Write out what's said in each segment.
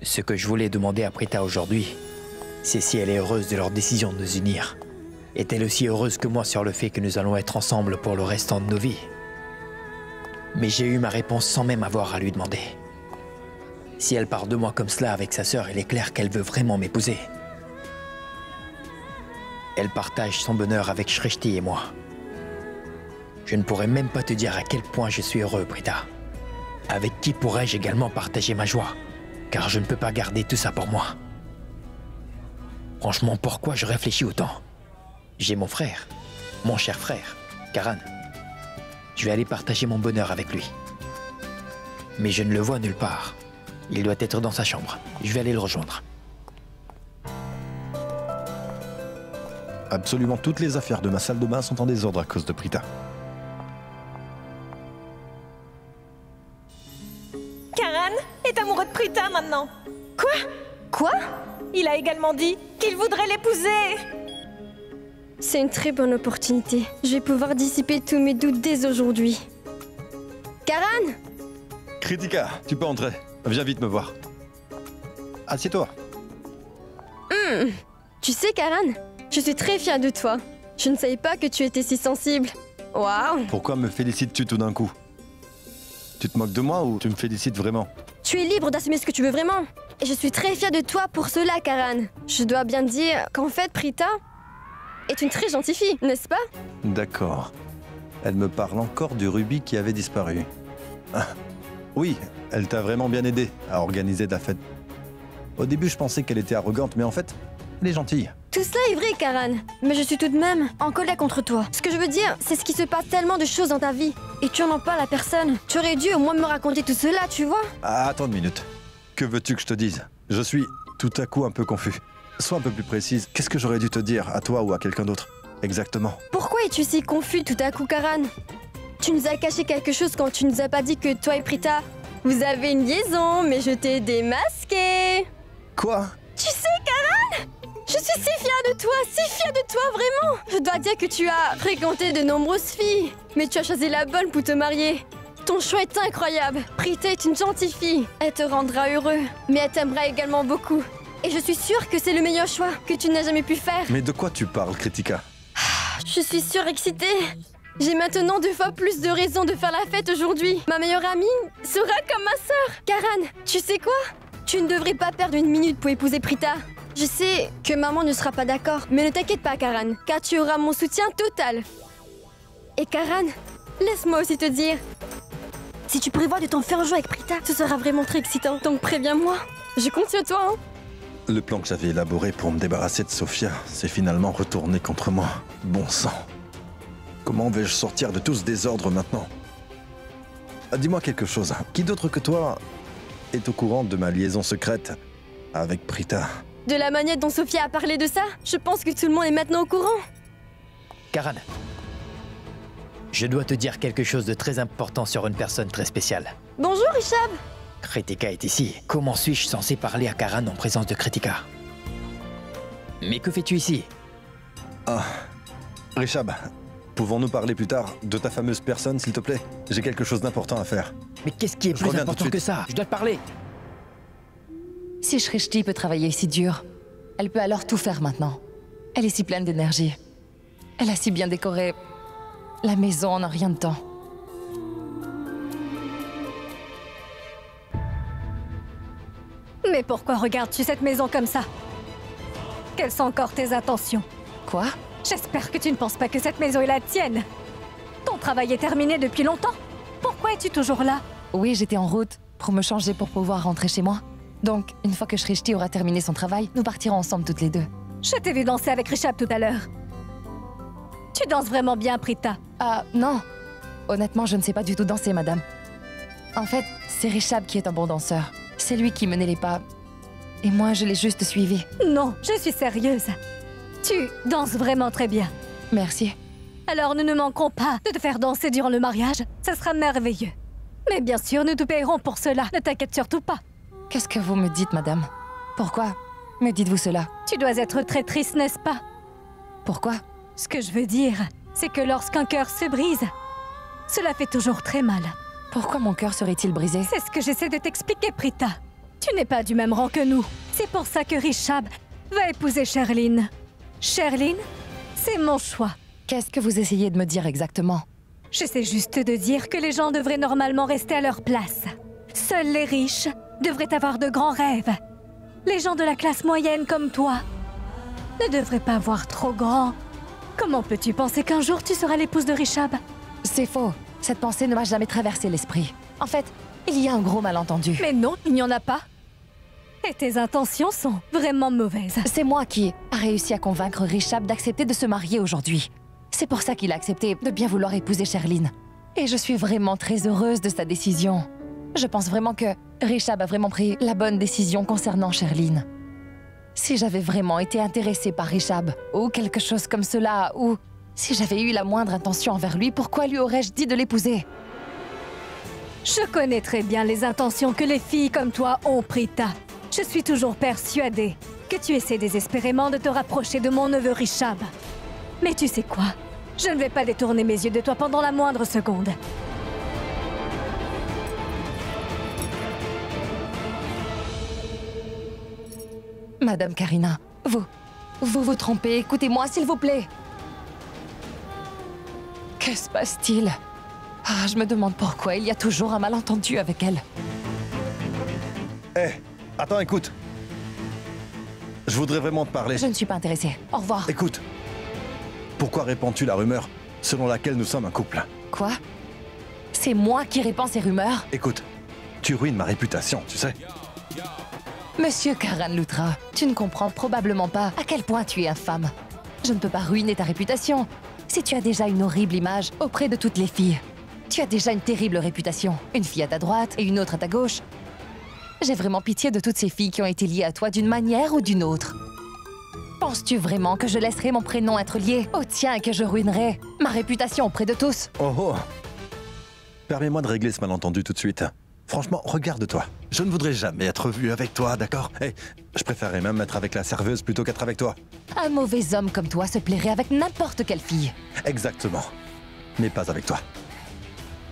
Ce que je voulais demander à Prita aujourd'hui, c'est si elle est heureuse de leur décision de nous unir. Est-elle aussi heureuse que moi sur le fait que nous allons être ensemble pour le restant de nos vies? Mais j'ai eu ma réponse sans même avoir à lui demander. Si elle part de moi comme cela avec sa sœur, il est clair qu'elle veut vraiment m'épouser. Elle partage son bonheur avec Shrishti et moi. Je ne pourrais même pas te dire à quel point je suis heureux, Prita. Avec qui pourrais-je également partager ma joie? Car je ne peux pas garder tout ça pour moi. Franchement, pourquoi je réfléchis autant? J'ai mon frère, mon cher frère, Karan. Je vais aller partager mon bonheur avec lui. Mais je ne le vois nulle part. Il doit être dans sa chambre. Je vais aller le rejoindre. Absolument toutes les affaires de ma salle de bain sont en désordre à cause de Prita. Karan est amoureux de Prita maintenant. Quoi? Il a également dit qu'il voudrait l'épouser. C'est une très bonne opportunité. Je vais pouvoir dissiper tous mes doutes dès aujourd'hui. Karan! Kritika, tu peux entrer. Viens vite me voir. Assieds-toi. Tu sais, Karan, je suis très fière de toi. Je ne savais pas que tu étais si sensible. Waouh! Pourquoi me félicites-tu tout d'un coup? Tu te moques de moi ou tu me félicites vraiment? Tu es libre d'assumer ce que tu veux vraiment. Et je suis très fière de toi pour cela, Karan. Je dois bien dire qu'en fait, Prita est une très gentille fille, n'est-ce pas? D'accord. Elle me parle encore du rubis qui avait disparu. Ah, oui, elle t'a vraiment bien aidé à organiser de la fête. Au début, je pensais qu'elle était arrogante, mais en fait, elle est gentille. Tout cela est vrai, Karan. Mais je suis tout de même en colère contre toi. Ce que je veux dire, c'est ce qui se passe tellement de choses dans ta vie. Et tu en parles à personne. Tu aurais dû au moins me raconter tout cela, tu vois? Ah, attends une minute. Que veux-tu que je te dise? Je suis tout à coup un peu confus. Sois un peu plus précise. Qu'est-ce que j'aurais dû te dire, à toi ou à quelqu'un d'autre? Exactement. Pourquoi es-tu si confus tout à coup, Karan? Tu nous as caché quelque chose quand tu nous as pas dit que toi et Prita, vous avez une liaison, mais je t'ai démasqué. Quoi? Tu sais, Karan, je suis si fière de toi, vraiment. Je dois dire que tu as fréquenté de nombreuses filles, mais tu as choisi la bonne pour te marier. Ton choix est incroyable. Prita est une gentille fille. Elle te rendra heureux, mais elle t'aimera également beaucoup. Et je suis sûre que c'est le meilleur choix que tu n'as jamais pu faire. Mais de quoi tu parles, Kritika? Je suis surexcitée. J'ai maintenant 2 fois plus de raisons de faire la fête aujourd'hui. Ma meilleure amie sera comme ma sœur. Karan, tu sais quoi? Tu ne devrais pas perdre une minute pour épouser Prita. Je sais que maman ne sera pas d'accord, mais ne t'inquiète pas, Karan, car tu auras mon soutien total. Et Karan, laisse-moi aussi te dire, si tu prévois de t'en faire un jeu avec Prita, ce sera vraiment très excitant. Donc préviens-moi. Je compte sur toi, hein. Le plan que j'avais élaboré pour me débarrasser de Sophia s'est finalement retourné contre moi. Bon sang. Comment vais-je sortir de tout ce désordre maintenant? Dis-moi quelque chose. Qui d'autre que toi est au courant de ma liaison secrète avec Prita? De la manière dont Sophia a parlé de ça, je pense que tout le monde est maintenant au courant. Karan, je dois te dire quelque chose de très important sur une personne très spéciale. Bonjour, Rishab. Kritika est ici. Comment suis-je censé parler à Karan en présence de Kritika? Mais que fais-tu ici? Ah, Rishab, pouvons-nous parler plus tard de ta fameuse personne, s'il te plaît? J'ai quelque chose d'important à faire. Mais qu'est-ce qui est Je plus reviens tout de important suite. que ça? Je dois te parler. Si Shrishti peut travailler si dur, elle peut alors tout faire maintenant. Elle est si pleine d'énergie. Elle a si bien décoré la maison en un rien de temps. Mais pourquoi regardes-tu cette maison comme ça? Quelles sont encore tes intentions? Quoi? J'espère que tu ne penses pas que cette maison est la tienne. Ton travail est terminé depuis longtemps. Pourquoi es-tu toujours là? Oui, j'étais en route pour me changer pour pouvoir rentrer chez moi. Donc, une fois que Shrishti aura terminé son travail, nous partirons ensemble toutes les deux. Je t'ai vu danser avec Rishab tout à l'heure. Tu danses vraiment bien, Prita. Ah, non. Honnêtement, je ne sais pas du tout danser, madame. En fait, c'est Rishab qui est un bon danseur. C'est lui qui menait les pas. Et moi, je l'ai juste suivi. Non, je suis sérieuse. Tu danses vraiment très bien. Merci. Alors nous ne manquerons pas de te faire danser durant le mariage. Ce sera merveilleux. Mais bien sûr, nous te paierons pour cela. Ne t'inquiète surtout pas. Qu'est-ce que vous me dites, madame? Pourquoi me dites-vous cela? Tu dois être très triste, n'est-ce pas? Pourquoi? Ce que je veux dire, c'est que lorsqu'un cœur se brise, cela fait toujours très mal. Pourquoi mon cœur serait-il brisé? C'est ce que j'essaie de t'expliquer, Prita. Tu n'es pas du même rang que nous. C'est pour ça que Rishab va épouser Sherlyn. Sherlyn, c'est mon choix. Qu'est-ce que vous essayez de me dire exactement? J'essaie juste de dire que les gens devraient normalement rester à leur place. Seuls les riches devraient avoir de grands rêves. Les gens de la classe moyenne comme toi ne devraient pas voir trop grand. Comment peux-tu penser qu'un jour tu seras l'épouse de Rishab? C'est faux. Cette pensée ne m'a jamais traversé l'esprit. En fait, il y a un gros malentendu. Mais non, il n'y en a pas. Et tes intentions sont vraiment mauvaises. C'est moi qui a réussi à convaincre Rishab d'accepter de se marier aujourd'hui. C'est pour ça qu'il a accepté de bien vouloir épouser Sherlyn. Et je suis vraiment très heureuse de sa décision. Je pense vraiment que Rishab a vraiment pris la bonne décision concernant Sherlyn. Si j'avais vraiment été intéressée par Rishab, ou quelque chose comme cela, ou si j'avais eu la moindre intention envers lui, pourquoi lui aurais-je dit de l'épouser? Je connais très bien les intentions que les filles comme toi ont, Prita. Je suis toujours persuadée que tu essaies désespérément de te rapprocher de mon neveu Rishab. Mais tu sais quoi? Je ne vais pas détourner mes yeux de toi pendant la moindre seconde. Madame Karina, vous trompez, écoutez-moi s'il vous plaît. Que se passe-t-il? Ah, je me demande pourquoi il y a toujours un malentendu avec elle. Hé, attends, écoute. Je voudrais vraiment te parler. Je ne suis pas intéressée. Au revoir. Écoute. Pourquoi répands-tu la rumeur selon laquelle nous sommes un couple? Quoi? C'est moi qui répands ces rumeurs? Écoute, tu ruines ma réputation, tu sais. Monsieur Karan Lutra, tu ne comprends probablement pas à quel point tu es infâme. Je ne peux pas ruiner ta réputation si tu as déjà une horrible image auprès de toutes les filles. Tu as déjà une terrible réputation. Une fille à ta droite et une autre à ta gauche. J'ai vraiment pitié de toutes ces filles qui ont été liées à toi d'une manière ou d'une autre. Penses-tu vraiment que je laisserai mon prénom être lié au tien et que je ruinerai ma réputation auprès de tous? Oh oh. Permets-moi de régler ce malentendu tout de suite. Franchement, regarde-toi. Je ne voudrais jamais être vu avec toi, d'accord? Hey, je préférerais même être avec la serveuse plutôt qu'être avec toi. Un mauvais homme comme toi se plairait avec n'importe quelle fille. Exactement. Mais pas avec toi.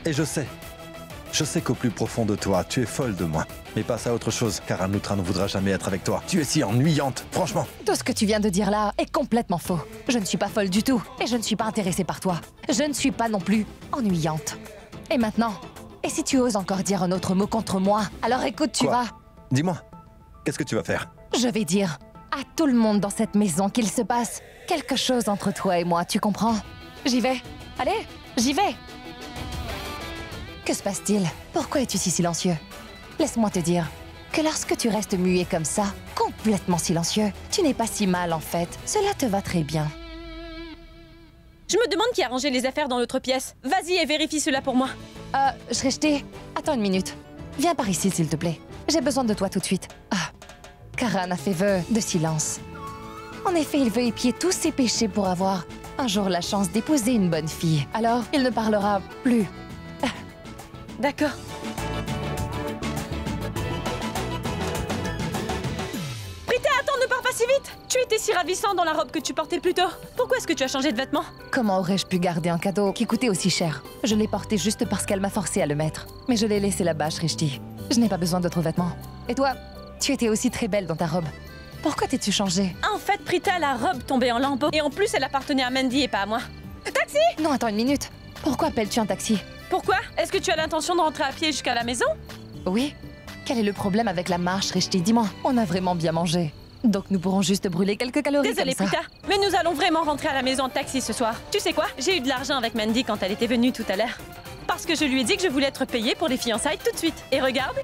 Et je sais qu'au plus profond de toi, tu es folle de moi. Mais passe à autre chose, car un autre ne voudra jamais être avec toi. Tu es si ennuyante, franchement. Tout ce que tu viens de dire là est complètement faux. Je ne suis pas folle du tout, et je ne suis pas intéressée par toi. Je ne suis pas non plus ennuyante. Et maintenant, et si tu oses encore dire un autre mot contre moi, alors écoute, tu Quoi? vas... Dis-moi, qu'est-ce que tu vas faire? Je vais dire à tout le monde dans cette maison qu'il se passe quelque chose entre toi et moi, tu comprends? J'y vais. Allez, j'y vais. Que se passe-t-il? Pourquoi es-tu si silencieux? Laisse-moi te dire que lorsque tu restes muet comme ça, complètement silencieux, tu n'es pas si mal en fait. Cela te va très bien. Je me demande qui a rangé les affaires dans l'autre pièce. Vas-y et vérifie cela pour moi. Shrishti, attends une minute. Viens par ici, s'il te plaît. J'ai besoin de toi tout de suite. Ah, Karan a fait vœu de silence. En effet, il veut épier tous ses péchés pour avoir un jour la chance d'épouser une bonne fille. Alors, il ne parlera plus. D'accord. Prita, attends, ne pars pas si vite. Tu étais si ravissant dans la robe que tu portais plus tôt. Pourquoi est-ce que tu as changé de vêtements? Comment aurais-je pu garder un cadeau qui coûtait aussi cher? Je l'ai porté juste parce qu'elle m'a forcé à le mettre. Mais je l'ai laissé là-bas, Shrishti. Je n'ai pas besoin d'autres vêtements. Et toi, tu étais aussi très belle dans ta robe. Pourquoi t'es-tu changée? En fait, Prita, la robe tombait en lambeaux. Et en plus, elle appartenait à Mandy et pas à moi. Taxi! Non, attends une minute. Pourquoi appelles-tu un taxi? Pourquoi? Est-ce que tu as l'intention de rentrer à pied jusqu'à la maison? Oui. Quel est le problème avec la marche, Shrishti? Dis-moi. On a vraiment bien mangé. Donc nous pourrons juste brûler quelques calories. Désolée, comme ça. Prita, mais nous allons vraiment rentrer à la maison en taxi ce soir. Tu sais quoi? J'ai eu de l'argent avec Mandy quand elle était venue tout à l'heure. Parce que je lui ai dit que je voulais être payée pour les fiançailles tout de suite. Et regarde.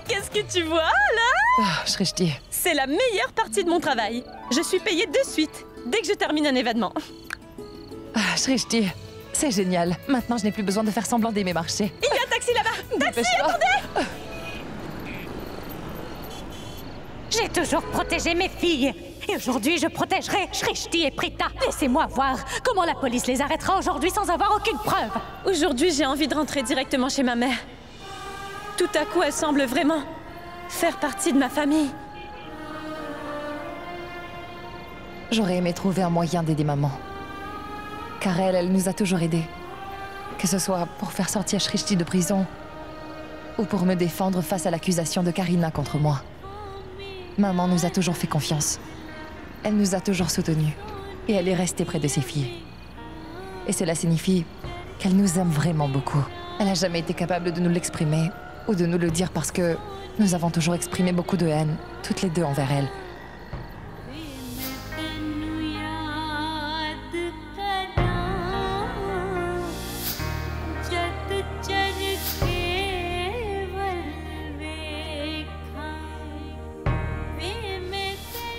Qu'est-ce que tu vois, là? Ah, Shrishti. C'est la meilleure partie de mon travail. Je suis payée de suite, dès que je termine un événement. Ah, Shrishti. C'est génial. Maintenant, je n'ai plus besoin de faire semblant d'aimer marcher. Il y a un taxi là-bas! Taxi, Dépêche-toi. attendez! J'ai toujours protégé mes filles. Et aujourd'hui, je protégerai Shrishti et Prita. Laissez-moi voir comment la police les arrêtera aujourd'hui sans avoir aucune preuve. Aujourd'hui, j'ai envie de rentrer directement chez ma mère. Tout à coup, elle semble vraiment faire partie de ma famille. J'aurais aimé trouver un moyen d'aider maman. Car elle nous a toujours aidés. Que ce soit pour faire sortir Shrishti de prison, ou pour me défendre face à l'accusation de Karina contre moi. Maman nous a toujours fait confiance. Elle nous a toujours soutenus. Et elle est restée près de ses filles. Et cela signifie qu'elle nous aime vraiment beaucoup. Elle n'a jamais été capable de nous l'exprimer ou de nous le dire parce que nous avons toujours exprimé beaucoup de haine, toutes les deux envers elle.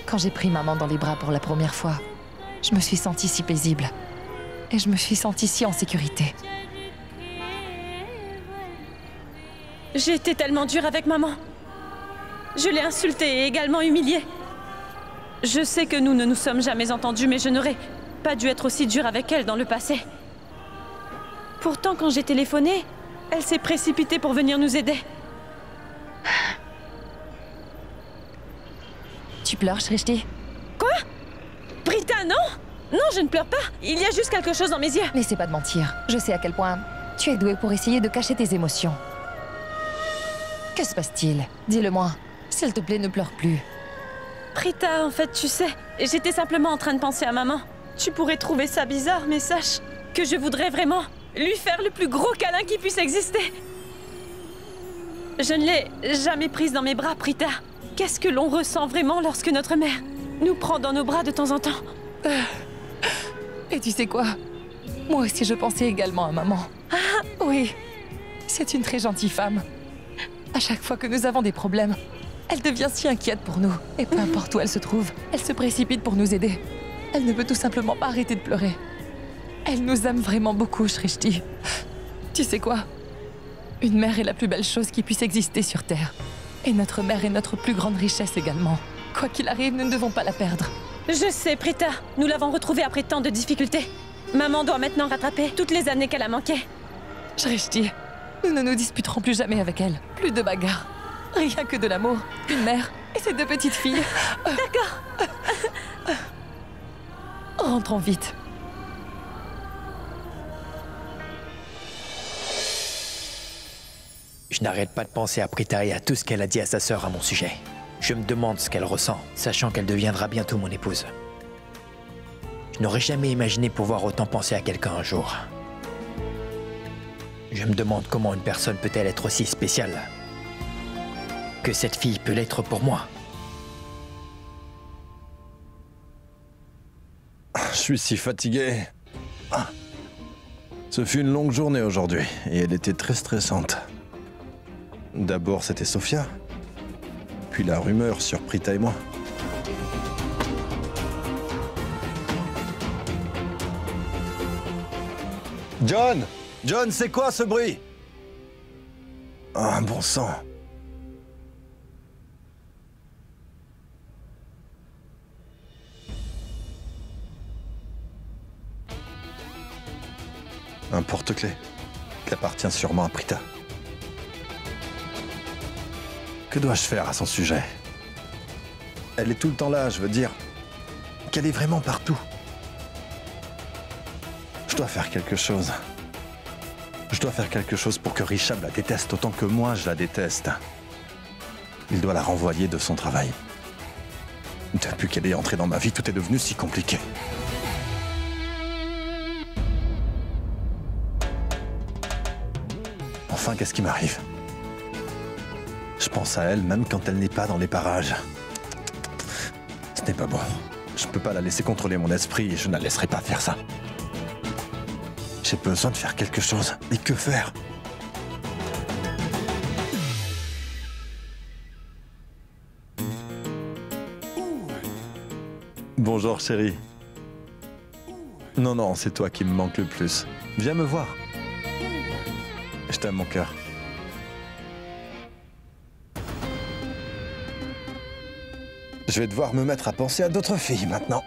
Quand j'ai pris maman dans les bras pour la première fois, je me suis sentie si paisible. Et je me suis sentie si en sécurité. J'ai été tellement dure avec maman. Je l'ai insultée et également humiliée. Je sais que nous ne nous sommes jamais entendus, mais je n'aurais pas dû être aussi dure avec elle dans le passé. Pourtant, quand j'ai téléphoné, elle s'est précipitée pour venir nous aider. Tu pleures, Shrishti? Quoi? Prita, non? Non, je ne pleure pas. Il y a juste quelque chose dans mes yeux. N'essaie pas de mentir. Je sais à quel point tu es douée pour essayer de cacher tes émotions. Que se passe-t-il? Dis-le-moi. S'il te plaît, ne pleure plus. Prita, en fait, tu sais, j'étais simplement en train de penser à maman. Tu pourrais trouver ça bizarre, mais sache que je voudrais vraiment lui faire le plus gros câlin qui puisse exister. Je ne l'ai jamais prise dans mes bras, Prita. Qu'est-ce que l'on ressent vraiment lorsque notre mère nous prend dans nos bras de temps en temps? Et tu sais quoi? Moi aussi, je pensais également à maman. Ah, oui. C'est une très gentille femme. À chaque fois que nous avons des problèmes, elle devient si inquiète pour nous. Et peu importe où elle se trouve, elle se précipite pour nous aider. Elle ne peut tout simplement pas arrêter de pleurer. Elle nous aime vraiment beaucoup, Shrishti. Tu sais quoi? Une mère est la plus belle chose qui puisse exister sur Terre. Et notre mère est notre plus grande richesse également. Quoi qu'il arrive, nous ne devons pas la perdre. Je sais, Prita. Nous l'avons retrouvée après tant de difficultés. Maman doit maintenant rattraper toutes les années qu'elle a manqué. Shrishti, nous ne nous disputerons plus jamais avec elle. Plus de bagarres. Rien que de l'amour. Une mère et ses deux petites filles. D'accord. Rentrons vite. Je n'arrête pas de penser à Prita et à tout ce qu'elle a dit à sa sœur à mon sujet. Je me demande ce qu'elle ressent, sachant qu'elle deviendra bientôt mon épouse. Je n'aurais jamais imaginé pouvoir autant penser à quelqu'un un jour. Je me demande comment une personne peut-elle être aussi spéciale. Que cette fille peut l'être pour moi. Je suis si fatigué. Ce fut une longue journée aujourd'hui, et elle était très stressante. D'abord, c'était Sophia. Puis la rumeur sur Prita et moi. John! John, c'est quoi ce bruit? Ah, bon sang. Un porte-clés qui appartient sûrement à Prita. Que dois-je faire à son sujet? Elle est tout le temps là, je veux dire qu'elle est vraiment partout. Je dois faire quelque chose. Je dois faire quelque chose pour que Rishab la déteste autant que moi je la déteste. Il doit la renvoyer de son travail. Depuis qu'elle est entrée dans ma vie, tout est devenu si compliqué. Enfin, qu'est-ce qui m'arrive? Je pense à elle même quand elle n'est pas dans les parages. Ce n'est pas bon. Je ne peux pas la laisser contrôler mon esprit et je ne la laisserai pas faire ça. J'ai besoin de faire quelque chose. Mais que faire? Bonjour chérie. Non, non, c'est toi qui me manque le plus. Viens me voir. Je t'aime mon cœur. Je vais devoir me mettre à penser à d'autres filles maintenant.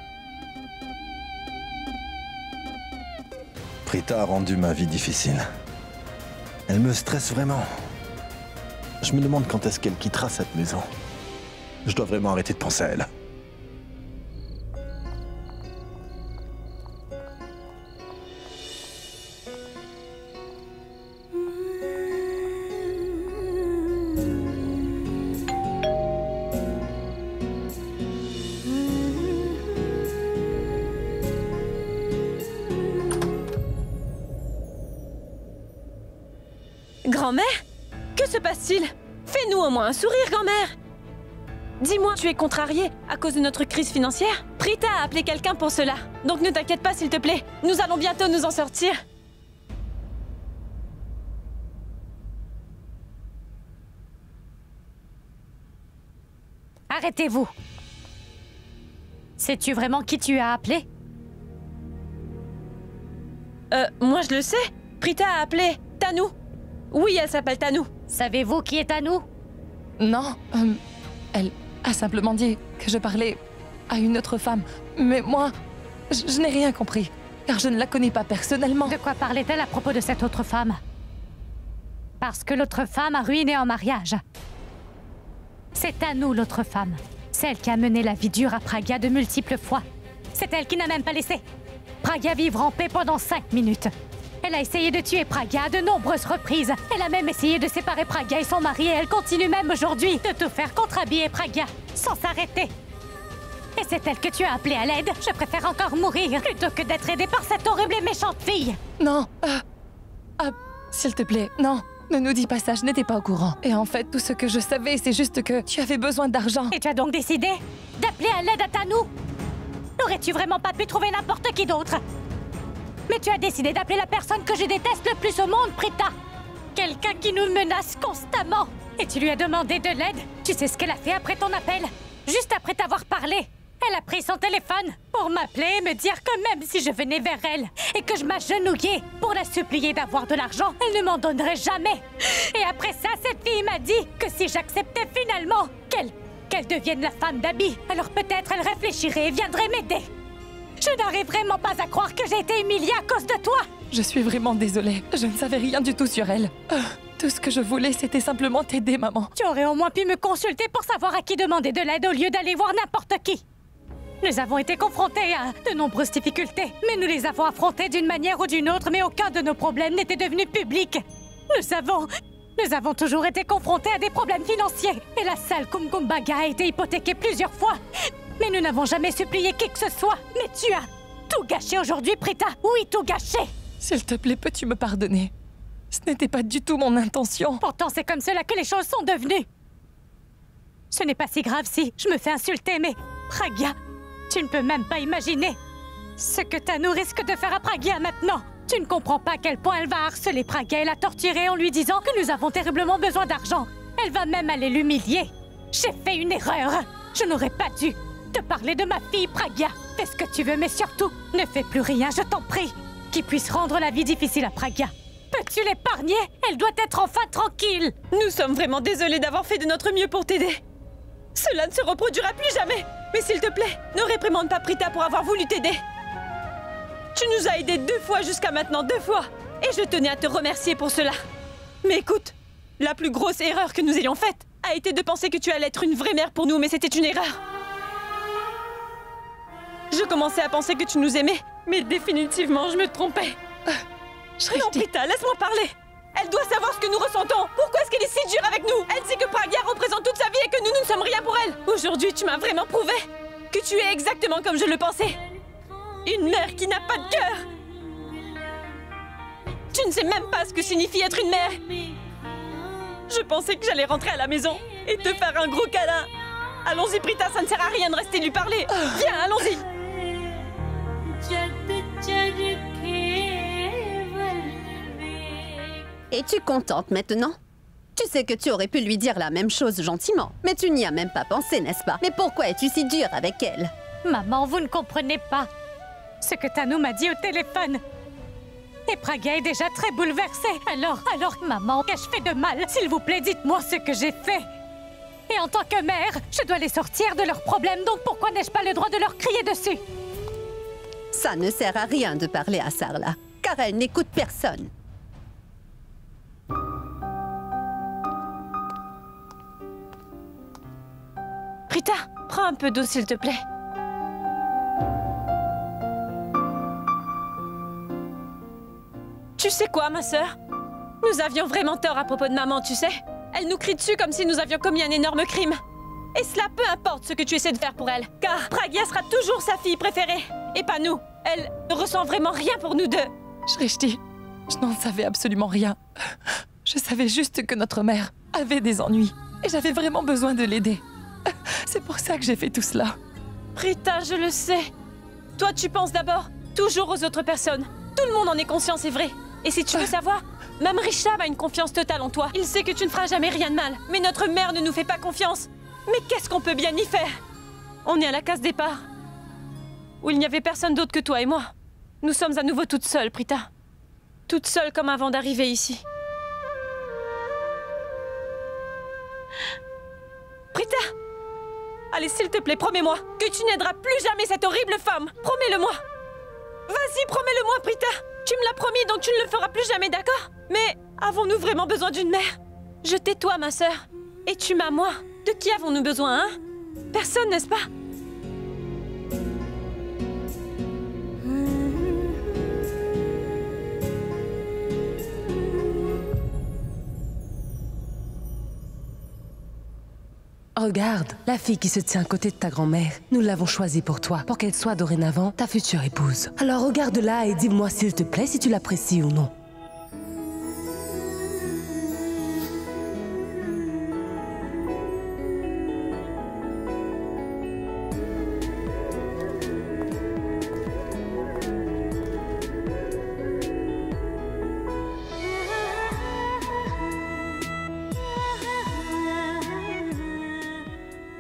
Prita a rendu ma vie difficile. Elle me stresse vraiment. Je me demande quand est-ce qu'elle quittera cette maison. Je dois vraiment arrêter de penser à elle. Grand-mère? Que se passe-t-il? Fais-nous au moins un sourire, grand-mère! Dis-moi, tu es contrariée à cause de notre crise financière? Prita a appelé quelqu'un pour cela, donc ne t'inquiète pas s'il te plaît. Nous allons bientôt nous en sortir. Arrêtez-vous. Sais-tu vraiment qui tu as appelé? Moi je le sais. Prita a appelé Tanou. Oui, elle s'appelle Tanou. Savez-vous qui est Tanou? Non, elle a simplement dit que je parlais à une autre femme. Mais moi, je n'ai rien compris, car je ne la connais pas personnellement. De quoi parlait-elle à propos de cette autre femme? Parce que l'autre femme a ruiné en mariage. C'est Tanou, l'autre femme. Celle qui a mené la vie dure à Pragya de multiples fois. C'est elle qui n'a même pas laissé Pragya vivre en paix pendant 5 minutes. Elle a essayé de tuer Pragya à de nombreuses reprises. Elle a même essayé de séparer Pragya et son mari et elle continue même aujourd'hui de tout faire contre Abby et Pragya, sans s'arrêter. Et c'est elle que tu as appelée à l'aide. Je préfère encore mourir plutôt que d'être aidée par cette horrible et méchante fille. Non, s'il te plaît, non. Ne nous dis pas ça, je n'étais pas au courant. Et en fait, tout ce que je savais, c'est juste que tu avais besoin d'argent. Et tu as donc décidé d'appeler à l'aide à Tanou? N'aurais-tu vraiment pas pu trouver n'importe qui d'autre? Mais tu as décidé d'appeler la personne que je déteste le plus au monde, Prita. Quelqu'un qui nous menace constamment. Et tu lui as demandé de l'aide. Tu sais ce qu'elle a fait après ton appel? Juste après t'avoir parlé, elle a pris son téléphone pour m'appeler et me dire que même si je venais vers elle et que je m'agenouillais pour la supplier d'avoir de l'argent, elle ne m'en donnerait jamais. Et après ça, cette fille m'a dit que si j'acceptais finalement qu'elle devienne la femme d'Abby, alors peut-être elle réfléchirait et viendrait m'aider. Je n'arrive vraiment pas à croire que j'ai été humiliée à cause de toi. Je suis vraiment désolée. Je ne savais rien du tout sur elle. Tout ce que je voulais, c'était simplement t'aider, maman. Tu aurais au moins pu me consulter pour savoir à qui demander de l'aide au lieu d'aller voir n'importe qui. Nous avons été confrontés à de nombreuses difficultés, mais nous les avons affrontées d'une manière ou d'une autre, mais aucun de nos problèmes n'était devenu public. Nous avons toujours été confrontés à des problèmes financiers, et la salle Kumkumbaga a été hypothéquée plusieurs fois. Mais nous n'avons jamais supplié qui que ce soit. Mais tu as tout gâché aujourd'hui, Prita. Oui, tout gâché. S'il te plaît, peux-tu me pardonner? Ce n'était pas du tout mon intention. Pourtant, c'est comme cela que les choses sont devenues. Ce n'est pas si grave si je me fais insulter, mais Pragya, tu ne peux même pas imaginer ce que Tanou risque de faire à Pragya maintenant. Tu ne comprends pas à quel point elle va harceler Pragya et la torturer en lui disant que nous avons terriblement besoin d'argent. Elle va même aller l'humilier. J'ai fait une erreur. Je n'aurais pas dû te parler de ma fille, Pragya. Fais ce que tu veux, mais surtout, ne fais plus rien, je t'en prie, qui puisse rendre la vie difficile à Pragya. Peux-tu l'épargner? Elle doit être enfin tranquille. Nous sommes vraiment désolés d'avoir fait de notre mieux pour t'aider. Cela ne se reproduira plus jamais. Mais s'il te plaît, ne réprimande pas Prita pour avoir voulu t'aider. Tu nous as aidés 2 fois jusqu'à maintenant, 2 fois. Et je tenais à te remercier pour cela. Mais écoute, la plus grosse erreur que nous ayons faite a été de penser que tu allais être une vraie mère pour nous, mais c'était une erreur. Je commençais à penser que tu nous aimais, mais définitivement, je me trompais. Non, Prita, laisse-moi parler. Elle doit savoir ce que nous ressentons. Pourquoi est-ce qu'elle est si dure avec nous? Elle sait que Pragya représente toute sa vie et que nous ne sommes rien pour elle. Aujourd'hui, tu m'as vraiment prouvé que tu es exactement comme je le pensais. Une mère qui n'a pas de cœur. Tu ne sais même pas ce que signifie être une mère. Je pensais que j'allais rentrer à la maison et te faire un gros câlin. Allons-y, Prita, ça ne sert à rien de rester lui parler. Viens, allons-y. Es-tu contente maintenant? Tu sais que tu aurais pu lui dire la même chose gentiment, mais tu n'y as même pas pensé, n'est-ce pas? Mais pourquoi es-tu si dure avec elle? Maman, vous ne comprenez pas ce que Tanou m'a dit au téléphone. Et Pragya est déjà très bouleversée. Alors, maman, qu'ai-je fait de mal? S'il vous plaît, dites-moi ce que j'ai fait. Et en tant que mère, je dois les sortir de leurs problèmes, donc pourquoi n'ai-je pas le droit de leur crier dessus? Ça ne sert à rien de parler à Sarla, car elle n'écoute personne. Prita, prends un peu d'eau, s'il te plaît. Tu sais quoi, ma sœur? Nous avions vraiment tort à propos de maman, tu sais? Elle nous crie dessus comme si nous avions commis un énorme crime. Et cela peu importe ce que tu essaies de faire pour elle, car Pragya sera toujours sa fille préférée, et pas nous. Elle ne ressent vraiment rien pour nous deux. Shrishti, je n'en savais absolument rien. Je savais juste que notre mère avait des ennuis et j'avais vraiment besoin de l'aider. C'est pour ça que j'ai fait tout cela. Prita, je le sais. Toi, tu penses d'abord toujours aux autres personnes. Tout le monde en est conscient, c'est vrai. Et si tu veux savoir, même Rishab a une confiance totale en toi. Il sait que tu ne feras jamais rien de mal. Mais notre mère ne nous fait pas confiance. Mais qu'est-ce qu'on peut bien y faire? On est à la case départ, où il n'y avait personne d'autre que toi et moi. Nous sommes à nouveau toutes seules, Prita. Toutes seules comme avant d'arriver ici. Prita! Allez, s'il te plaît, promets-moi que tu n'aideras plus jamais cette horrible femme. Promets-le-moi. Vas-y, promets-le-moi, Prita. Tu me l'as promis, donc tu ne le feras plus jamais, d'accord? Mais avons-nous vraiment besoin d'une mère? Je t'ai toi, ma sœur. Et tu m'as moi. De qui avons-nous besoin, hein? Personne, n'est-ce pas? Regarde, la fille qui se tient à côté de ta grand-mère, nous l'avons choisie pour toi, pour qu'elle soit dorénavant ta future épouse. Alors regarde-la et dis-moi s'il te plaît si tu l'apprécies ou non.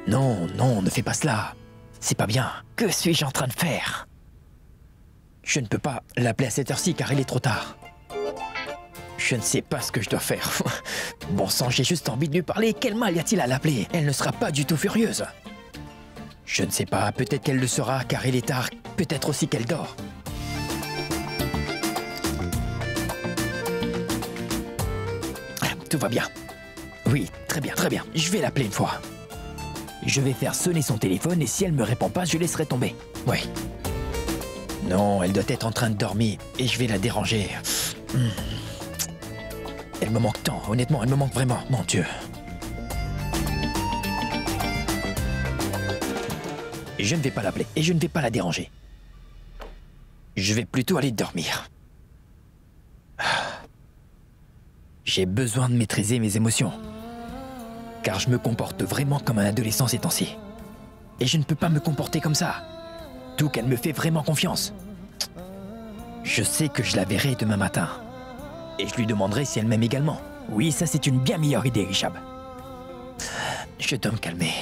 Non, non, ne fais pas cela. C'est pas bien. Que suis-je en train de faire? Je ne peux pas l'appeler à cette heure-ci car il est trop tard. Je ne sais pas ce que je dois faire. Bon sang, j'ai juste envie de lui parler. Quel mal y a-t-il à l'appeler? Elle ne sera pas du tout furieuse. Je ne sais pas, peut-être qu'elle le sera car il est tard. Peut-être aussi qu'elle dort. Tout va bien. Oui, très bien, très bien. Je vais l'appeler une fois. Je vais faire sonner son téléphone et si elle me répond pas, je laisserai tomber. Oui. Non, elle doit être en train de dormir et je vais la déranger. Elle me manque tant, honnêtement, elle me manque vraiment, mon Dieu. Je ne vais pas l'appeler et je ne vais pas la déranger. Je vais plutôt aller dormir. J'ai besoin de maîtriser mes émotions. Car je me comporte vraiment comme un adolescent ces temps-ci. Et je ne peux pas me comporter comme ça. D'où qu'elle me fait vraiment confiance. Je sais que je la verrai demain matin. Et je lui demanderai si elle m'aime également. Oui, ça c'est une bien meilleure idée, Rishab. Je dois me calmer.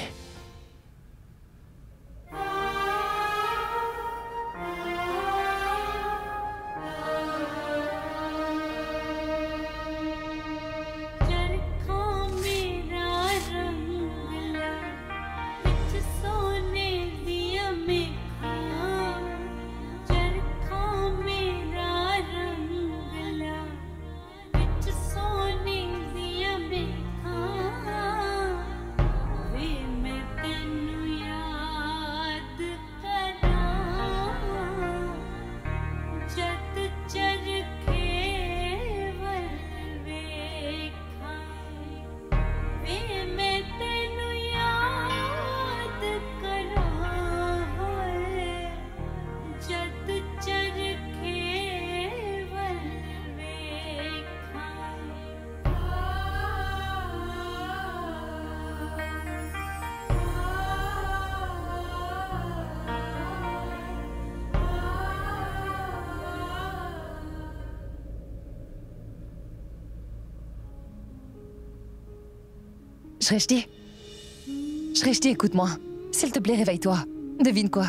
Shrishti, écoute-moi. S'il te plaît, réveille-toi. Devine quoi?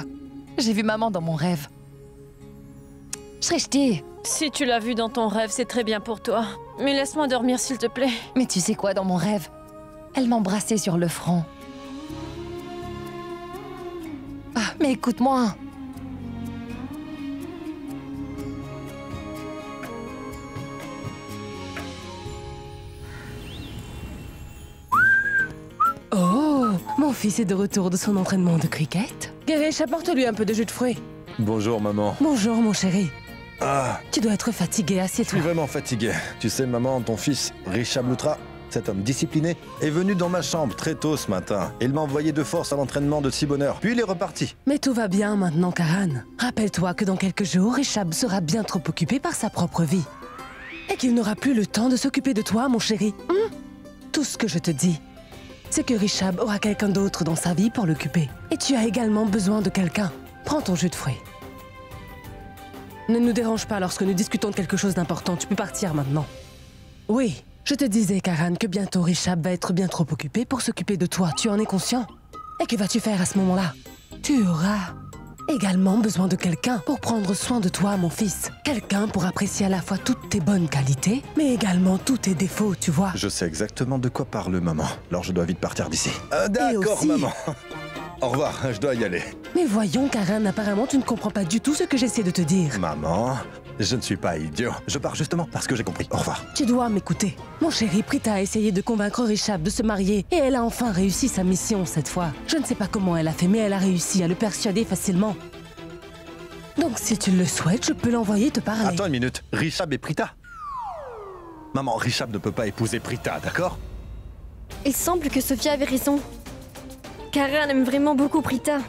J'ai vu maman dans mon rêve. Shrishti! Si tu l'as vue dans ton rêve, c'est très bien pour toi. Mais laisse-moi dormir, s'il te plaît. Mais tu sais quoi, dans mon rêve? Elle m'embrassait sur le front. Ah, mais écoute-moi! Oh, mon fils est de retour de son entraînement de cricket. Garish, apporte-lui un peu de jus de fruits. Bonjour, maman. Bonjour, mon chéri. Ah, Tu dois être fatigué, je assieds-toi. suis vraiment fatigué. Tu sais, maman, ton fils, Rishab Lutra, cet homme discipliné, est venu dans ma chambre très tôt ce matin. Il m'a envoyé de force à l'entraînement de si bonne heure. Puis il est reparti. Mais tout va bien maintenant, Karan. Rappelle-toi que dans quelques jours, Rishab sera bien trop occupé par sa propre vie. et qu'il n'aura plus le temps de s'occuper de toi, mon chéri. Tout ce que je te dis, c'est que Rishab aura quelqu'un d'autre dans sa vie pour l'occuper. Et tu as également besoin de quelqu'un. Prends ton jus de fruits. Ne nous dérange pas lorsque nous discutons de quelque chose d'important. Tu peux partir maintenant. Oui, je te disais, Karan, que bientôt Rishab va être bien trop occupé pour s'occuper de toi. Tu en es conscient? Et que vas-tu faire à ce moment-là? Tu auras également besoin de quelqu'un pour prendre soin de toi, mon fils. Quelqu'un pour apprécier à la fois toutes tes bonnes qualités, mais également tous tes défauts, tu vois. Je sais exactement de quoi parle maman. Alors je dois vite partir d'ici. D'accord, aussi- maman. Au revoir, je dois y aller. Mais voyons, Karan, apparemment tu ne comprends pas du tout ce que j'essaie de te dire. Maman, je ne suis pas idiot. Je pars justement parce que j'ai compris. Au revoir. Tu dois m'écouter. Mon chéri, Prita a essayé de convaincre Rishab de se marier et elle a enfin réussi sa mission cette fois. Je ne sais pas comment elle a fait, mais elle a réussi à le persuader facilement. Donc si tu le souhaites, je peux l'envoyer te parler. Attends une minute. Rishab et Prita? Maman, Rishab ne peut pas épouser Prita, d'accord? Il semble que Sophia avait raison. Karan aime vraiment beaucoup Prita.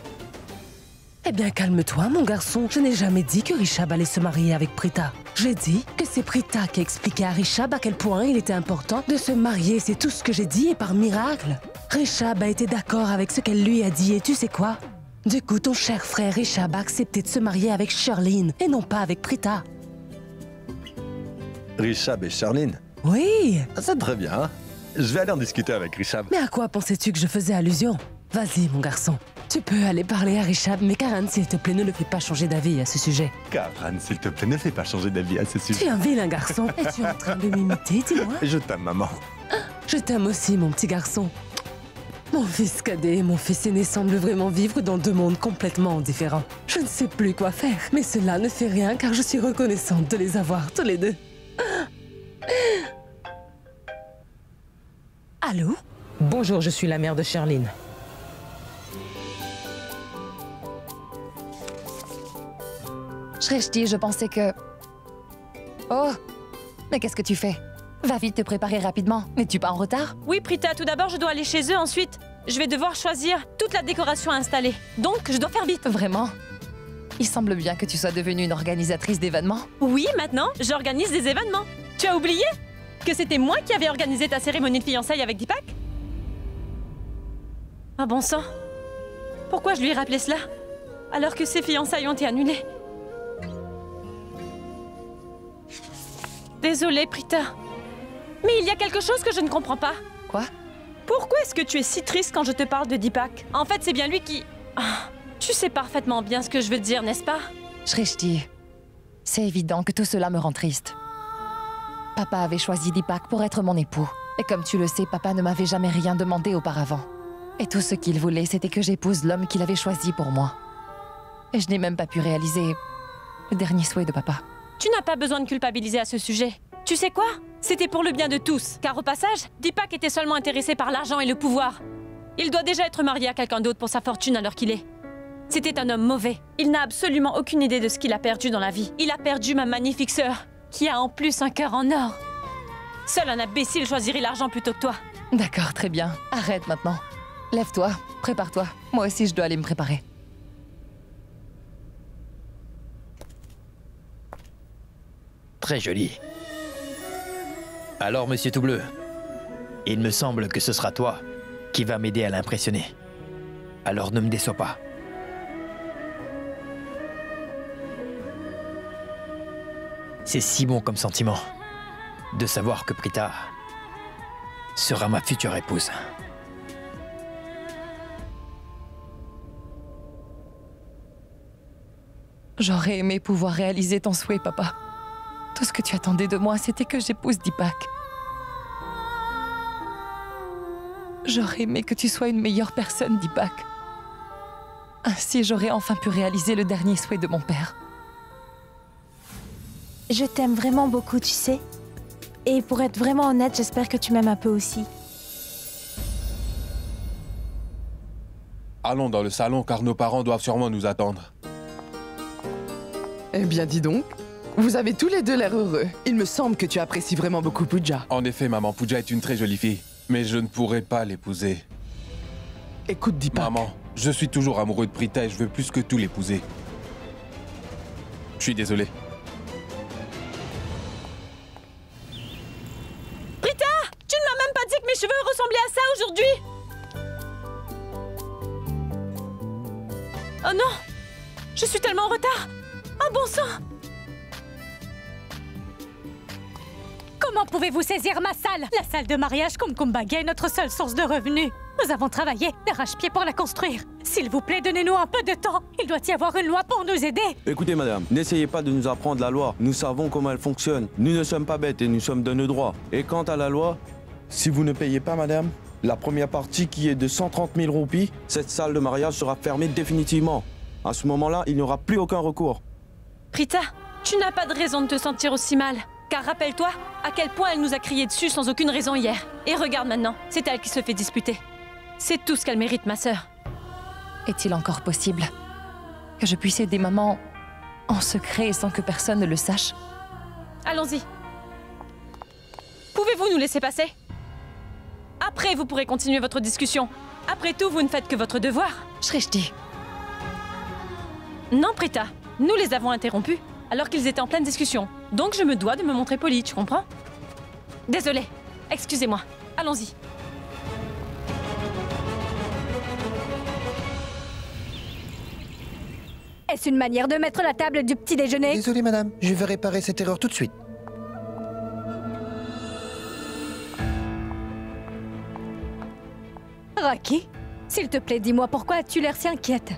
Eh bien, calme-toi, mon garçon. Je n'ai jamais dit que Rishab allait se marier avec Prita. J'ai dit que c'est Prita qui a expliqué à Rishab à quel point il était important de se marier. C'est tout ce que j'ai dit et par miracle, Rishab a été d'accord avec ce qu'elle lui a dit. Et tu sais quoi? Du coup, ton cher frère Rishab a accepté de se marier avec Charlene et non pas avec Prita. Rishab et Charlene? Oui. C'est très bien. Je vais aller en discuter avec Rishab. Mais à quoi pensais-tu que je faisais allusion? Vas-y, mon garçon. Tu peux aller parler à Rishab, mais Karan, s'il te plaît, ne le fais pas changer d'avis à ce sujet. Karan, s'il te plaît, ne fais pas changer d'avis à ce Tu sujet. es un vilain garçon. Es-tu en train de m'imiter, dis-moi? Je t'aime, maman. Je t'aime aussi, mon petit garçon. Mon fils cadet et mon fils aîné semblent vraiment vivre dans deux mondes complètement différents. Je ne sais plus quoi faire, mais cela ne fait rien car je suis reconnaissante de les avoir tous les deux. Allô? Bonjour, je suis la mère de Charlene. Shreshti, je pensais que... Oh! Mais qu'est-ce que tu fais? Va vite te préparer rapidement. N'es-tu pas en retard? Oui, Prita, tout d'abord, je dois aller chez eux. Ensuite, je vais devoir choisir toute la décoration à installer. Donc, je dois faire vite. Vraiment? Il semble bien que tu sois devenue une organisatrice d'événements. Oui, maintenant, j'organise des événements. Tu as oublié que c'était moi qui avais organisé ta cérémonie de fiançailles avec Deepak? Ah bon sang. Pourquoi je lui ai rappelé cela alors que ses fiançailles ont été annulées? Désolée, Prita. Mais il y a quelque chose que je ne comprends pas. Quoi? Pourquoi est-ce que tu es si triste quand je te parle de Deepak? En fait, c'est bien lui qui... Ah, tu sais parfaitement bien ce que je veux dire, n'est-ce pas? Shreshti, c'est évident que tout cela me rend triste. Papa avait choisi Deepak pour être mon époux. Et comme tu le sais, papa ne m'avait jamais rien demandé auparavant. Et tout ce qu'il voulait, c'était que j'épouse l'homme qu'il avait choisi pour moi. Et je n'ai même pas pu réaliser le dernier souhait de papa. Tu n'as pas besoin de culpabiliser à ce sujet. Tu sais quoi? C'était pour le bien de tous. Car au passage, Deepak était seulement intéressé par l'argent et le pouvoir. Il doit déjà être marié à quelqu'un d'autre pour sa fortune à l'heure qu'il est. C'était un homme mauvais. Il n'a absolument aucune idée de ce qu'il a perdu dans la vie. Il a perdu ma magnifique sœur, qui a en plus un cœur en or. Seul un imbécile choisirait l'argent plutôt que toi. D'accord, très bien. Arrête maintenant. Lève-toi, prépare-toi. Moi aussi, je dois aller me préparer. Très joli. Alors, monsieur tout bleu, il me semble que ce sera toi qui va m'aider à l'impressionner. Alors ne me déçois pas. C'est si bon comme sentiment de savoir que Prita sera ma future épouse. J'aurais aimé pouvoir réaliser ton souhait, papa. Tout ce que tu attendais de moi, c'était que j'épouse Deepak. J'aurais aimé que tu sois une meilleure personne, Deepak. Ainsi, j'aurais enfin pu réaliser le dernier souhait de mon père. Je t'aime vraiment beaucoup, tu sais. Et pour être vraiment honnête, j'espère que tu m'aimes un peu aussi. Allons dans le salon car nos parents doivent sûrement nous attendre. Eh bien, dis donc, vous avez tous les deux l'air heureux. Il me semble que tu apprécies vraiment beaucoup Pooja. En effet, maman, Pooja est une très jolie fille, mais je ne pourrai pas l'épouser. Écoute, Deepak. Maman, je suis toujours amoureux de Prita et je veux plus que tout l'épouser. Je suis désolé. je veux ressembler à ça aujourd'hui. Oh non! Je suis tellement en retard! Oh bon sang! Comment pouvez-vous saisir ma salle? La salle de mariage Kumkumbaga est notre seule source de revenus. Nous avons travaillé d'arrache-pied pour la construire. S'il vous plaît, donnez-nous un peu de temps. Il doit y avoir une loi pour nous aider. Écoutez, madame, n'essayez pas de nous apprendre la loi. Nous savons comment elle fonctionne. Nous ne sommes pas bêtes et nous sommes de nos droits. Et quant à la loi, si vous ne payez pas, madame, la première partie qui est de 130 000 roupies, cette salle de mariage sera fermée définitivement. À ce moment-là, il n'y aura plus aucun recours. Prita, tu n'as pas de raison de te sentir aussi mal. Car rappelle-toi à quel point elle nous a crié dessus sans aucune raison hier. Et regarde maintenant, c'est elle qui se fait disputer. C'est tout ce qu'elle mérite, ma sœur. Est-il encore possible que je puisse aider maman en secret et sans que personne ne le sache? Allons-y. Pouvez-vous nous laisser passer? Après, vous pourrez continuer votre discussion. Après tout, vous ne faites que votre devoir. Shrishti. Non, Prita, nous les avons interrompus alors qu'ils étaient en pleine discussion. Donc je me dois de me montrer polie, tu comprends? Désolée, excusez-moi. Allons-y. Est-ce une manière de mettre la table du petit déjeuner? Désolé, madame. Je vais réparer cette erreur tout de suite. Raki, s'il te plaît, dis-moi pourquoi as-tu l'air si inquiète?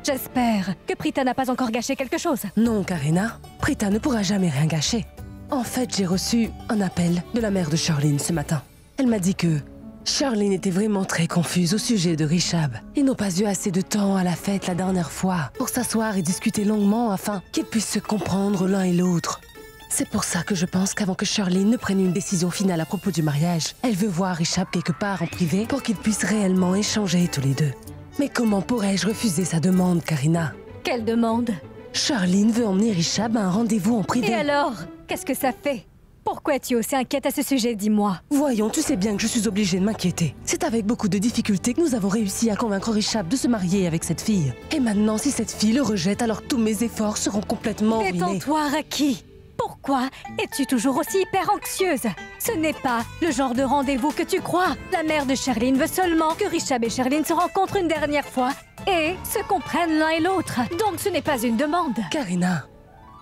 J'espère que Prita n'a pas encore gâché quelque chose. Non, Karina. Prita ne pourra jamais rien gâcher. En fait, j'ai reçu un appel de la mère de Charlene ce matin. Elle m'a dit que Charlene était vraiment très confuse au sujet de Rishab. Ils n'ont pas eu assez de temps à la fête la dernière fois pour s'asseoir et discuter longuement afin qu'ils puissent se comprendre l'un et l'autre. C'est pour ça que je pense qu'avant que Charlene ne prenne une décision finale à propos du mariage, elle veut voir Rishab quelque part en privé pour qu'ils puissent réellement échanger tous les deux. Mais comment pourrais-je refuser sa demande, Karina? Quelle demande? Charlene veut emmener Rishab à un rendez-vous en privé. Et alors? Qu'est-ce que ça fait? Pourquoi es-tu aussi inquiète à ce sujet, dis-moi? Voyons, tu sais bien que je suis obligée de m'inquiéter. C'est avec beaucoup de difficultés que nous avons réussi à convaincre Rishab de se marier avec cette fille. Et maintenant, si cette fille le rejette, alors tous mes efforts seront complètement ruinés. Détends-toi, Raki. Pourquoi es-tu toujours aussi hyper anxieuse? Ce n'est pas le genre de rendez-vous que tu crois. La mère de Charlene veut seulement que Rishab et Charlene se rencontrent une dernière fois et se comprennent l'un et l'autre. Donc ce n'est pas une demande. Karina,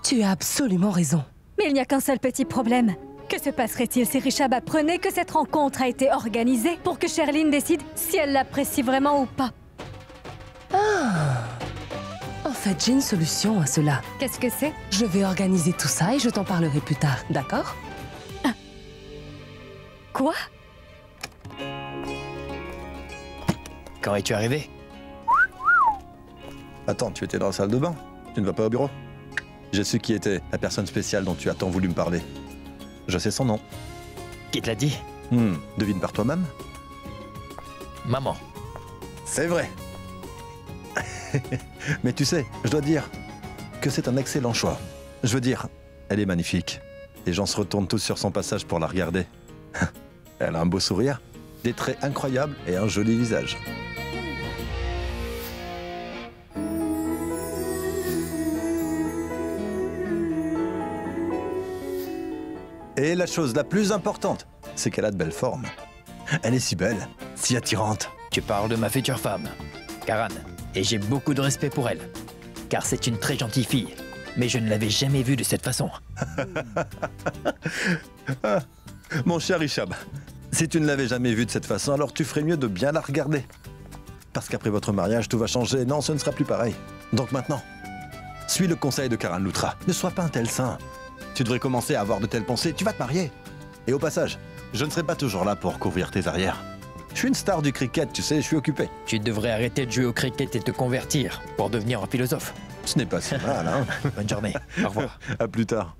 tu as absolument raison. Mais il n'y a qu'un seul petit problème. Que se passerait-il si Rishab apprenait que cette rencontre a été organisée pour que Charlene décide si elle l'apprécie vraiment ou pas? En fait, j'ai une solution à cela. Qu'est-ce que c'est? Je vais organiser tout ça et je t'en parlerai plus tard, d'accord? Quoi? Quand es-tu arrivé? Attends, tu étais dans la salle de bain? Tu ne vas pas au bureau? J'ai su qui était la personne spéciale dont tu as tant voulu me parler. Je sais son nom. Qui te l'a dit? Devine par toi-même? Maman. C'est vrai. Mais tu sais, je dois dire que c'est un excellent choix. Je veux dire, elle est magnifique. Les gens se retournent tous sur son passage pour la regarder. Elle a un beau sourire, des traits incroyables et un joli visage. Et la chose la plus importante, c'est qu'elle a de belles formes. Elle est si belle, si attirante. Tu parles de ma future femme, Karan, et j'ai beaucoup de respect pour elle. Car c'est une très gentille fille, mais je ne l'avais jamais vue de cette façon. Mon cher Rishab, si tu ne l'avais jamais vue de cette façon, alors tu ferais mieux de bien la regarder. Parce qu'après votre mariage, tout va changer. Non, ce ne sera plus pareil. Donc maintenant, suis le conseil de Karan Luthra. Ne sois pas un tel saint. Tu devrais commencer à avoir de telles pensées. Tu vas te marier. Et au passage, je ne serai pas toujours là pour couvrir tes arrières. Je suis une star du cricket, tu sais, je suis occupé. Tu devrais arrêter de jouer au cricket et te convertir pour devenir un philosophe. Ce n'est pas si mal, hein. Bonne journée. Au revoir. À plus tard.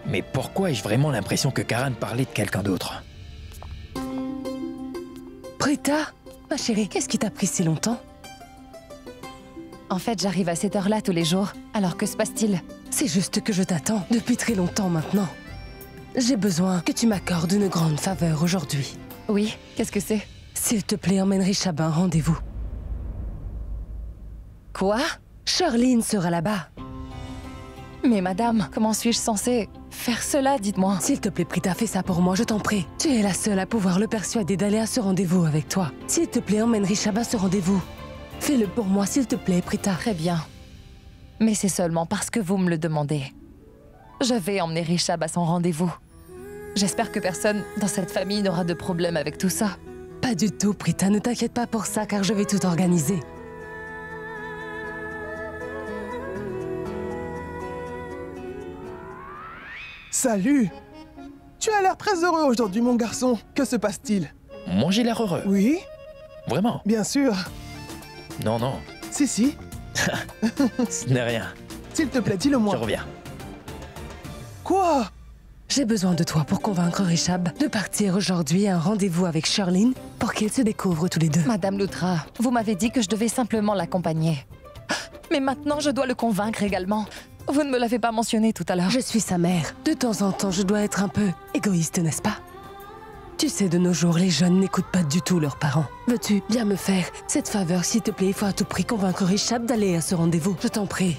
Mais pourquoi ai-je vraiment l'impression que Karan parlait de quelqu'un d'autre? Prita, ma chérie, qu'est-ce qui t'a pris si longtemps? En fait, j'arrive à cette heure-là tous les jours. Alors que se passe-t-il? C'est juste que je t'attends depuis très longtemps maintenant. J'ai besoin que tu m'accordes une grande faveur aujourd'hui. Oui, qu'est-ce que c'est? S'il te plaît, emmène Rishab à un rendez-vous. Quoi? Charlene sera là-bas. Mais madame, comment suis-je censée... faire cela, dites-moi? S'il te plaît, Prita, fais ça pour moi, je t'en prie. Tu es la seule à pouvoir le persuader d'aller à ce rendez-vous avec toi. S'il te plaît, emmène Richab à ce rendez-vous. Fais-le pour moi, s'il te plaît, Prita. Très bien. Mais c'est seulement parce que vous me le demandez. Je vais emmener Richab à son rendez-vous. J'espère que personne dans cette famille n'aura de problème avec tout ça. Pas du tout, Prita, ne t'inquiète pas pour ça, car je vais tout organiser. Salut! Tu as l'air très heureux aujourd'hui, mon garçon. Que se passe-t-il? Moi, j'ai l'air heureux. Oui? Vraiment? Bien sûr. Non, non. Si, si. Ce n'est rien. S'il te plaît, dis-le-moi. Je reviens. Quoi? J'ai besoin de toi pour convaincre Richab de partir aujourd'hui à un rendez-vous avec Charline pour qu'ils se découvrent tous les deux. Madame Loutra, vous m'avez dit que je devais simplement l'accompagner. Mais maintenant, je dois le convaincre également. Vous ne me l'avez pas mentionné tout à l'heure. Je suis sa mère. De temps en temps, je dois être un peu égoïste, n'est-ce pas? Tu sais, de nos jours, les jeunes n'écoutent pas du tout leurs parents. Veux-tu bien me faire cette faveur, s'il te plaît? Il faut à tout prix convaincre Richab d'aller à ce rendez-vous. Je t'en prie.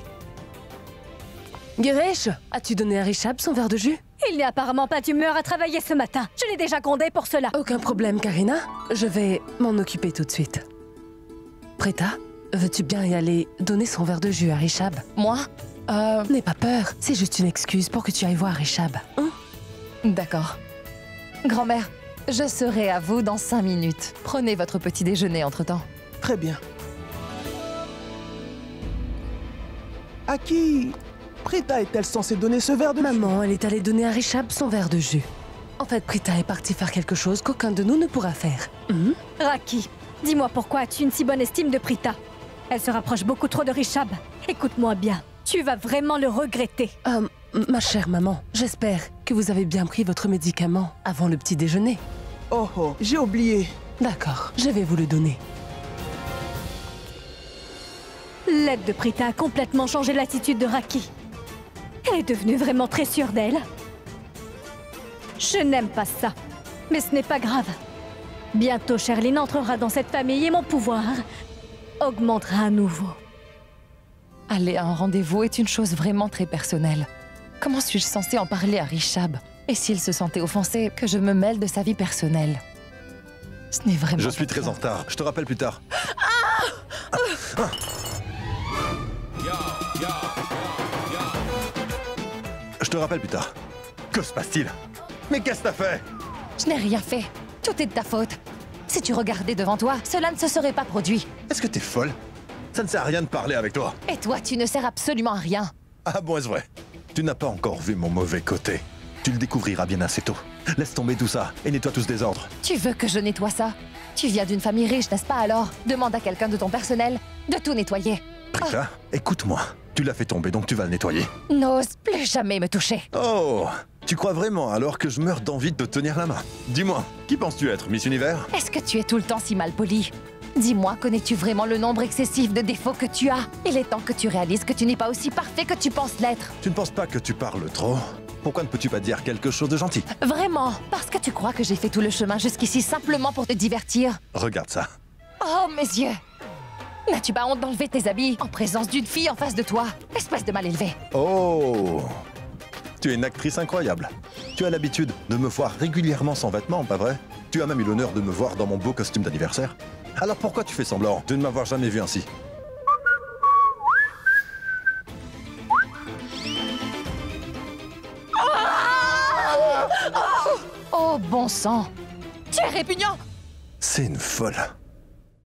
Girish, as-tu donné à Richab son verre de jus? Il n'est apparemment pas d'humeur à travailler ce matin. Je l'ai déjà grondé pour cela. Aucun problème, Karina. Je vais m'en occuper tout de suite. Prita, veux-tu bien y aller donner son verre de jus à Richab? Moi? N'aie pas peur. C'est juste une excuse pour que tu ailles voir Richab. Hein? D'accord. Grand-mère, je serai à vous dans 5 minutes. Prenez votre petit déjeuner entre-temps. Très bien. À qui Prita est-elle censée donner ce verre de jus? Maman, elle est allée donner à Richab son verre de jus. En fait, Prita est partie faire quelque chose qu'aucun de nous ne pourra faire. Raki, dis-moi pourquoi as-tu une si bonne estime de Prita? Elle se rapproche beaucoup trop de Richab. Écoute-moi bien, tu vas vraiment le regretter. Ma chère maman, j'espère que vous avez bien pris votre médicament avant le petit déjeuner. Oh oh, j'ai oublié. D'accord, je vais vous le donner. L'aide de Prita a complètement changé l'attitude de Raki. Elle est devenue vraiment très sûre d'elle. Je n'aime pas ça, mais ce n'est pas grave. Bientôt, Charline entrera dans cette famille et mon pouvoir augmentera à nouveau. Aller à un rendez-vous est une chose vraiment très personnelle. Comment suis-je censée en parler à Richab? Et s'il se sentait offensé, que je me mêle de sa vie personnelle? Ce n'est vraiment Je suis très en retard. Je te rappelle plus tard. Je te rappelle plus tard. Que se passe-t-il? Mais qu'est-ce que t'as fait? Je n'ai rien fait. Tout est de ta faute. Si tu regardais devant toi, cela ne se serait pas produit. Est-ce que t'es folle? Ça ne sert à rien de parler avec toi. Et toi, tu ne sers absolument à rien. Ah bon, est-ce vrai? Tu n'as pas encore vu mon mauvais côté. Tu le découvriras bien assez tôt. Laisse tomber tout ça et nettoie tout ce désordre. Tu veux que je nettoie ça? Tu viens d'une famille riche, n'est-ce pas alors? Demande à quelqu'un de ton personnel de tout nettoyer. Prita, écoute-moi. Tu l'as fait tomber, donc tu vas le nettoyer. N'ose plus jamais me toucher. Oh! Tu crois vraiment alors que je meurs d'envie de te tenir la main? Dis-moi, qui penses-tu être, Miss Univers? Est-ce que tu es tout le temps si mal poli? Dis-moi, connais-tu vraiment le nombre excessif de défauts que tu as? Il est temps que tu réalises que tu n'es pas aussi parfait que tu penses l'être. Tu ne penses pas que tu parles trop? Pourquoi ne peux-tu pas dire quelque chose de gentil? Vraiment? Parce que tu crois que j'ai fait tout le chemin jusqu'ici simplement pour te divertir? Regarde ça. Oh, mes yeux! N'as-tu pas honte d'enlever tes habits en présence d'une fille en face de toi? Espèce de mal élevé. Oh! Tu es une actrice incroyable. Tu as l'habitude de me voir régulièrement sans vêtements, pas vrai? Tu as même eu l'honneur de me voir dans mon beau costume d'anniversaire. Alors pourquoi tu fais semblant de ne m'avoir jamais vu ainsi? Oh, bon sang! Tu es répugnant! C'est une folle.